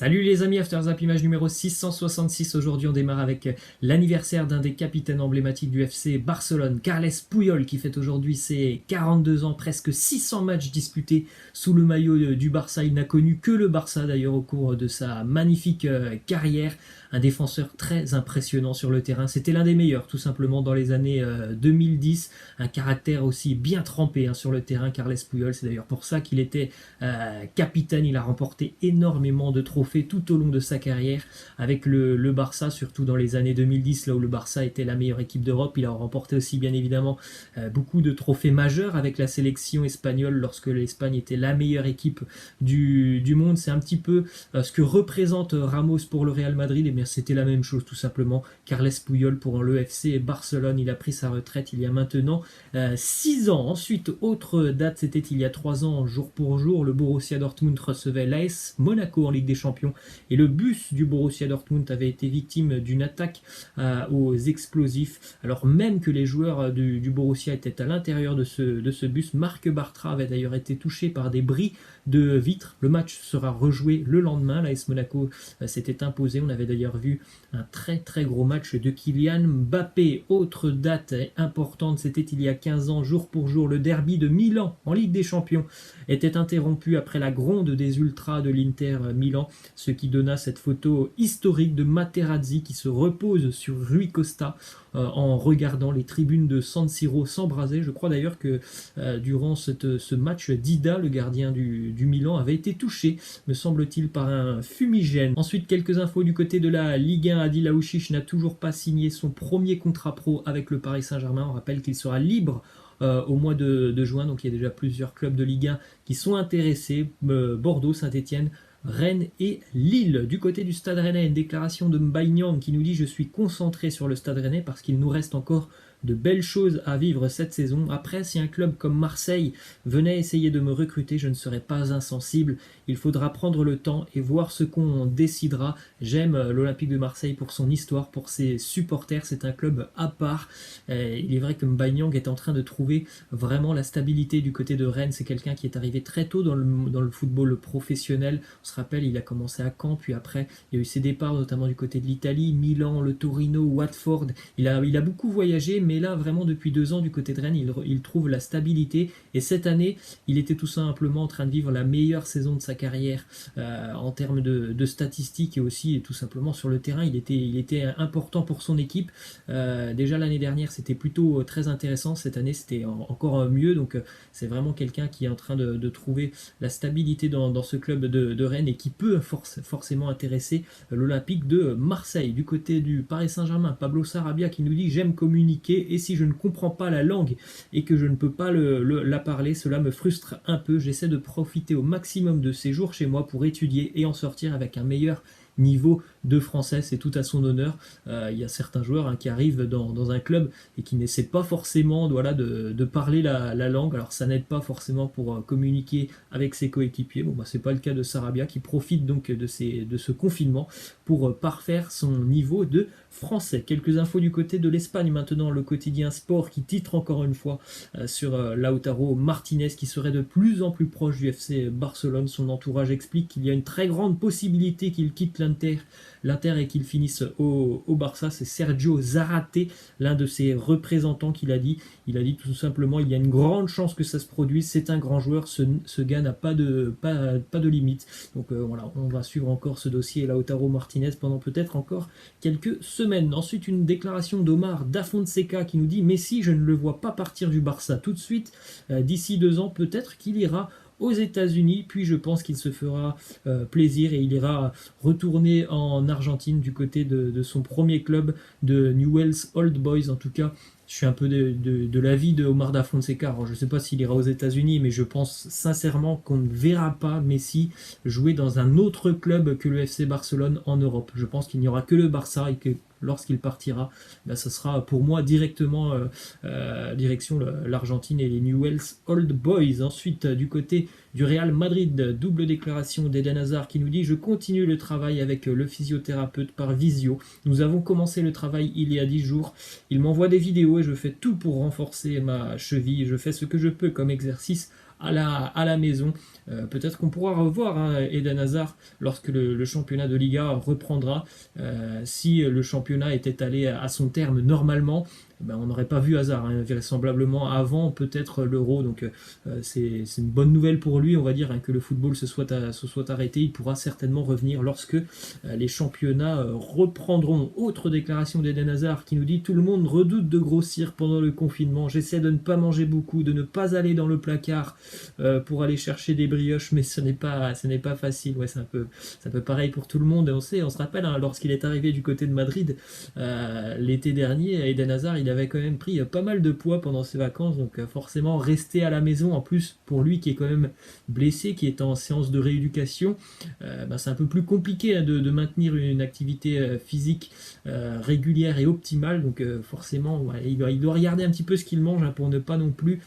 Salut les amis, After Zap image numéro 666. Aujourd'hui on démarre avec l'anniversaire d'un des capitaines emblématiques du FC Barcelone, Carles Puyol, qui fête aujourd'hui ses 42 ans, presque 600 matchs disputés sous le maillot du Barça. Il n'a connu que le Barça d'ailleurs au cours de sa magnifique carrière. Un défenseur très impressionnant sur le terrain, c'était l'un des meilleurs tout simplement dans les années 2010. Un caractère aussi bien trempé sur le terrain, Carles Puyol. C'est d'ailleurs pour ça qu'il était capitaine. Il a remporté énormément de trophées tout au long de sa carrière avec le Barça, surtout dans les années 2010, là où le Barça était la meilleure équipe d'Europe. Il a remporté aussi bien évidemment beaucoup de trophées majeurs avec la sélection espagnole lorsque l'Espagne était la meilleure équipe du monde. C'est un petit peu ce que représente Ramos pour le Real Madrid. Et bien c'était la même chose tout simplement. Carles Puyol pour le FC Barcelone. Il a pris sa retraite il y a maintenant 6 ans. Ensuite, autre date, c'était il y a 3 ans, jour pour jour, le Borussia Dortmund recevait l'AS Monaco en Ligue des Champions et le bus du Borussia Dortmund avait été victime d'une attaque aux explosifs. Alors même que les joueurs du Borussia étaient à l'intérieur de ce bus, Marc Bartra avait d'ailleurs été touché par des bris de vitres. Le match sera rejoué le lendemain. L'AS Monaco s'était imposé. On avait d'ailleurs vu un très très gros match de Kylian Mbappé. Autre date importante, c'était il y a 15 ans, jour pour jour, le derby de Milan en Ligue des Champions était interrompu après la gronde des ultras de l'Inter Milan, ce qui donna cette photo historique de Materazzi qui se repose sur Rui Costa en regardant les tribunes de San Siro s'embraser. Je crois d'ailleurs que durant ce match, Dida, le gardien du Milan, avait été touché, me semble-t-il, par un fumigène. Ensuite, quelques infos du côté de la Ligue 1. Adil Aouchiche n'a toujours pas signé son premier contrat pro avec le Paris Saint-Germain. On rappelle qu'il sera libre au mois de juin, donc il y a déjà plusieurs clubs de Ligue 1 qui sont intéressés, Bordeaux, Saint-Etienne, Rennes et Lille. Du côté du Stade Rennais, une déclaration de Mbaye qui nous dit: je suis concentré sur le Stade Rennais parce qu'il nous reste encore de belles choses à vivre cette saison. Après, si un club comme Marseille venait essayer de me recruter, je ne serais pas insensible. Il faudra prendre le temps et voir ce qu'on décidera. J'aime l'Olympique de Marseille pour son histoire, pour ses supporters. C'est un club à part. Il est vrai que Mbaye est en train de trouver vraiment la stabilité du côté de Rennes. C'est quelqu'un qui est arrivé très tôt dans le football professionnel. On se rappelle, il a commencé à Caen, puis après, il y a eu ses départs, notamment du côté de l'Italie, Milan, le Torino, Watford. Il a beaucoup voyagé, mais là, vraiment, depuis 2 ans, du côté de Rennes, il trouve la stabilité. Et cette année, il était tout simplement en train de vivre la meilleure saison de sa carrière en termes de statistiques et aussi, tout simplement, sur le terrain. Il était important pour son équipe. Déjà, l'année dernière, c'était plutôt très intéressant. Cette année, c'était encore mieux. Donc, c'est vraiment quelqu'un qui est en train de trouver la stabilité dans ce club de Rennes et qui peut forcément intéresser l'Olympique de Marseille. Du côté du Paris Saint-Germain, Pablo Sarabia qui nous dit: j'aime communiquer et si je ne comprends pas la langue et que je ne peux pas la parler, cela me frustre un peu. J'essaie de profiter au maximum de ces jours chez moi pour étudier et en sortir avec un meilleur niveau de français. C'est tout à son honneur. Il y a certains joueurs qui arrivent dans un club et qui n'essaient pas forcément de parler la langue. Alors ça n'aide pas forcément pour communiquer avec ses coéquipiers. Bon, c'est pas le cas de Sarabia qui profite donc de ce confinement pour parfaire son niveau de français. Quelques infos du côté de l'Espagne maintenant. Le quotidien Sport qui titre encore une fois sur Lautaro Martinez qui serait de plus en plus proche du FC Barcelone. Son entourage explique qu'il y a une très grande possibilité qu'il quitte l'Inter et qu'il finisse au Barça. C'est Sergio Zarate, l'un de ses représentants, qui l'a dit. Il a dit tout simplement: il y a une grande chance que ça se produise, c'est un grand joueur, ce gars n'a pas de limite. Donc voilà, on va suivre encore ce dossier Lautaro Martinez pendant peut-être encore quelques semaines. Ensuite, une déclaration d'Omar Da Fonseca qui nous dit: Messi, je ne le vois pas partir du Barça tout de suite. D'ici 2 ans, peut-être qu'il ira aux États-Unis, puis je pense qu'il se fera plaisir et il ira retourner en Argentine du côté de son premier club de Newell's Old Boys. En tout cas, je suis un peu de l'avis de Omar Da Fonseca. Alors, je ne sais pas s'il ira aux États-Unis, mais je pense sincèrement qu'on ne verra pas Messi jouer dans un autre club que le FC Barcelone en Europe. Je pense qu'il n'y aura que le Barça et que lorsqu'il partira, ça sera pour moi directement direction l'Argentine et les Newell's Old Boys. Ensuite, du côté du Real Madrid, double déclaration d'Eden Hazard qui nous dit: je continue le travail avec le physiothérapeute par visio. Nous avons commencé le travail il y a 10 jours. Il m'envoie des vidéos et je fais tout pour renforcer ma cheville. Je fais ce que je peux comme exercice à la maison. Peut-être qu'on pourra revoir Eden Hazard lorsque le championnat de Liga reprendra. Si le championnat était allé à son terme normalement, ben, on n'aurait pas vu Hazard, vraisemblablement avant peut-être l'Euro. Donc c'est une bonne nouvelle pour lui, on va dire, que le football se soit arrêté. Il pourra certainement revenir lorsque les championnats reprendront. Autre déclaration d'Eden Hazard qui nous dit: tout le monde redoute de grossir pendant le confinement. J'essaie de ne pas manger beaucoup, de ne pas aller dans le placard pour aller chercher des brioches, mais ce n'est pas facile. Ouais, c'est un peu pareil pour tout le monde. On se rappelle, lorsqu'il est arrivé du côté de Madrid l'été dernier, Eden Hazard, il avait quand même pris pas mal de poids pendant ses vacances, donc forcément rester à la maison, en plus pour lui qui est quand même blessé, qui est en séance de rééducation, c'est un peu plus compliqué de maintenir une activité physique régulière et optimale, donc forcément il doit regarder un petit peu ce qu'il mange pour ne pas non plus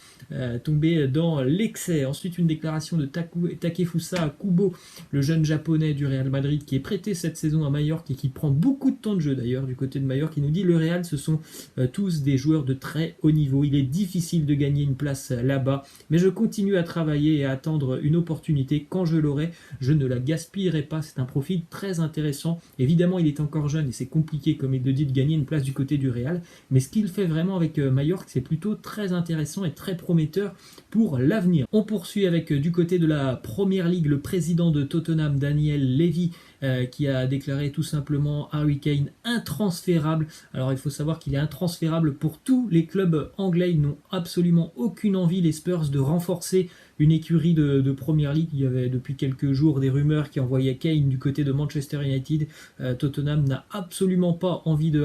tomber dans l'excès. Ensuite, une déclaration de Takefusa Kubo, le jeune japonais du Real Madrid qui est prêté cette saison à Majorque et qui prend beaucoup de temps de jeu d'ailleurs du côté de Majorque, qui nous dit: le Real, ce sont tous des joueurs de très haut niveau, il est difficile de gagner une place là-bas, mais je continue à travailler et à attendre une opportunité. Quand je l'aurai, je ne la gaspillerai pas. C'est un profil très intéressant. Évidemment, il est encore jeune et c'est compliqué, comme il le dit, de gagner une place du côté du Real, mais ce qu'il fait vraiment avec Majorque, c'est plutôt très intéressant et très prometteur pour l'avenir. On poursuit avec du côté de la Première Ligue, le président de Tottenham, Daniel Levy, qui a déclaré tout simplement Harry Kane intransférable. Alors il faut savoir qu'il est intransférable pour tous les clubs anglais. Ils n'ont absolument aucune envie, les Spurs, de renforcer une écurie de Première Ligue. Il y avait depuis quelques jours des rumeurs qui envoyaient Kane du côté de Manchester United. Tottenham n'a absolument pas envie de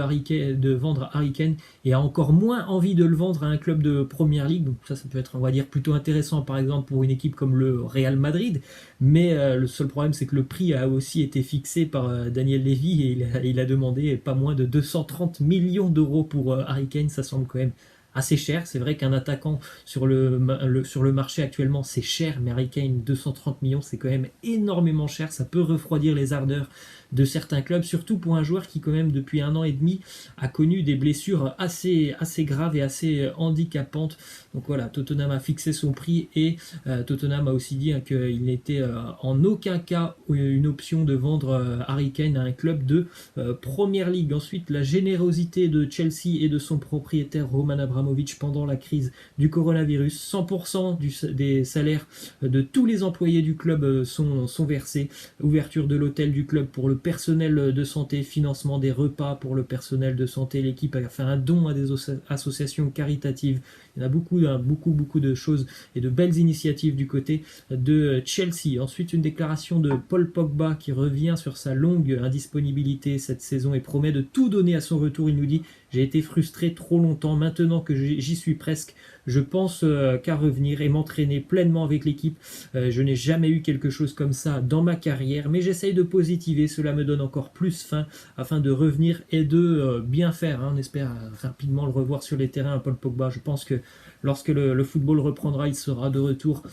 vendre Harry Kane, et a encore moins envie de le vendre à un club de Première Ligue. Donc ça peut être, on va dire, plutôt intéressant par exemple pour une équipe comme le Real Madrid, mais le seul problème, c'est que le prix a aussi été fixé par Daniel Levy, et il a demandé pas moins de 230 millions d'euros pour Harry Kane. Ça semble quand même assez cher. C'est vrai qu'un attaquant sur le marché actuellement, c'est cher, mais Harry Kane, 230 millions, c'est quand même énormément cher. Ça peut refroidir les ardeurs de certains clubs, surtout pour un joueur qui, quand même, depuis 1 an et demi, a connu des blessures assez graves et assez handicapantes. Donc voilà, Tottenham a fixé son prix, et Tottenham a aussi dit qu'il n'était en aucun cas une option de vendre Harry Kane à un club de Première Ligue. Ensuite, la générosité de Chelsea et de son propriétaire Roman Abramovich pendant la crise du coronavirus. 100% des salaires de tous les employés du club sont versés. Ouverture de l'hôtel du club pour le personnel de santé, financement des repas pour le personnel de santé. L'équipe a fait un don à des associations caritatives. Il y en a beaucoup de choses et de belles initiatives du côté de Chelsea. Ensuite, une déclaration de Paul Pogba qui revient sur sa longue indisponibilité cette saison et promet de tout donner à son retour. Il nous dit: j'ai été frustré trop longtemps, maintenant que j'y suis presque, je pense qu'à revenir et m'entraîner pleinement avec l'équipe. Je n'ai jamais eu quelque chose comme ça dans ma carrière, mais j'essaye de positiver, cela me donne encore plus faim afin de revenir et de bien faire. On espère rapidement le revoir sur les terrains, Paul Pogba. Je pense que lorsque le football reprendra, il sera de retour,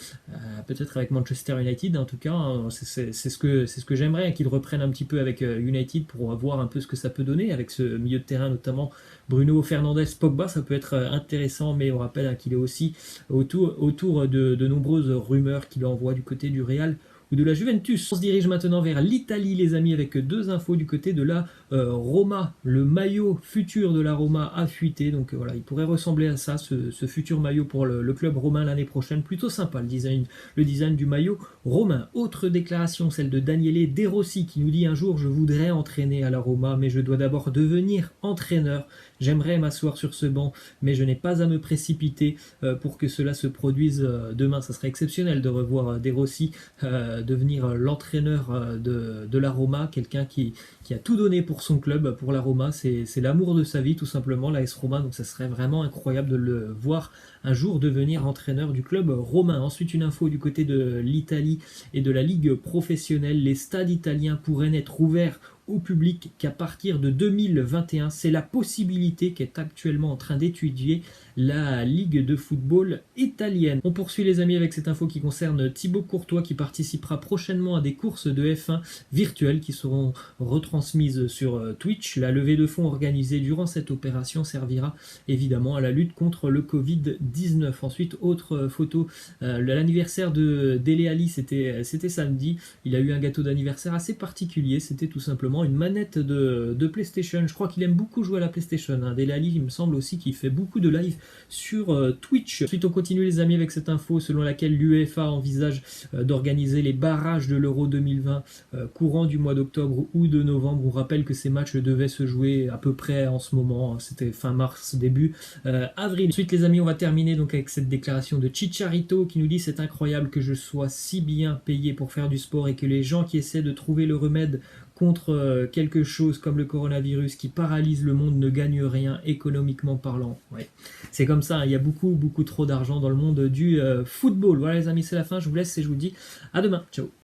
peut-être avec Manchester United. En tout cas, c'est ce que j'aimerais, qu'il reprenne un petit peu avec United pour voir un peu ce que ça peut donner avec ce milieu de terrain, notamment Bruno Fernandes, Pogba. Ça peut être intéressant, mais on rappelle qu'il est aussi autour de nombreuses rumeurs qu'il envoie du côté du Real ou de la Juventus. On se dirige maintenant vers l'Italie, les amis, avec 2 infos du côté de la Roma. Le maillot futur de la Roma a fuité, donc voilà, il pourrait ressembler à ça, ce futur maillot pour le club romain l'année prochaine. Plutôt sympa le design du maillot romain. Autre déclaration, celle de Daniele De Rossi, qui nous dit: un jour je voudrais entraîner à la Roma, mais je dois d'abord devenir entraîneur. J'aimerais m'asseoir sur ce banc, mais je n'ai pas à me précipiter pour que cela se produise demain. Ça serait exceptionnel de revoir De Rossi devenir l'entraîneur de la Roma, quelqu'un qui a tout donné pour son club, pour la Roma. C'est l'amour de sa vie, tout simplement, l'AS Roma. Donc ça serait vraiment incroyable de le voir un jour devenir entraîneur du club romain. Ensuite, une info du côté de l'Italie et de la Ligue professionnelle. Les stades italiens pourraient n'être ouverts au public qu'à partir de 2021. C'est la possibilité qu'est actuellement en train d'étudier la Ligue de football italienne. On poursuit, les amis, avec cette info qui concerne Thibaut Courtois, qui participera prochainement à des courses de F1 virtuelles qui seront retransmises sur Twitch. La levée de fonds organisée durant cette opération servira évidemment à la lutte contre le Covid-19. 19. Ensuite, autre photo, l'anniversaire de Dele Alli, c'était samedi. Il a eu un gâteau d'anniversaire assez particulier, c'était tout simplement une manette de PlayStation. Je crois qu'il aime beaucoup jouer à la PlayStation. Hein. Dele Alli, il me semble aussi qu'il fait beaucoup de live sur Twitch. Ensuite, on continue les amis avec cette info selon laquelle l'UEFA envisage d'organiser les barrages de l'Euro 2020 courant du mois d'octobre ou de novembre. On rappelle que ces matchs devaient se jouer à peu près en ce moment, c'était fin mars, début avril. Ensuite les amis, on va terminer donc avec cette déclaration de Chicharito qui nous dit: c'est incroyable que je sois si bien payé pour faire du sport et que les gens qui essaient de trouver le remède contre quelque chose comme le coronavirus qui paralyse le monde ne gagnent rien économiquement parlant. Ouais. C'est comme ça, hein. Il y a beaucoup trop d'argent dans le monde du football. Voilà les amis, c'est la fin, je vous laisse et je vous dis à demain. Ciao.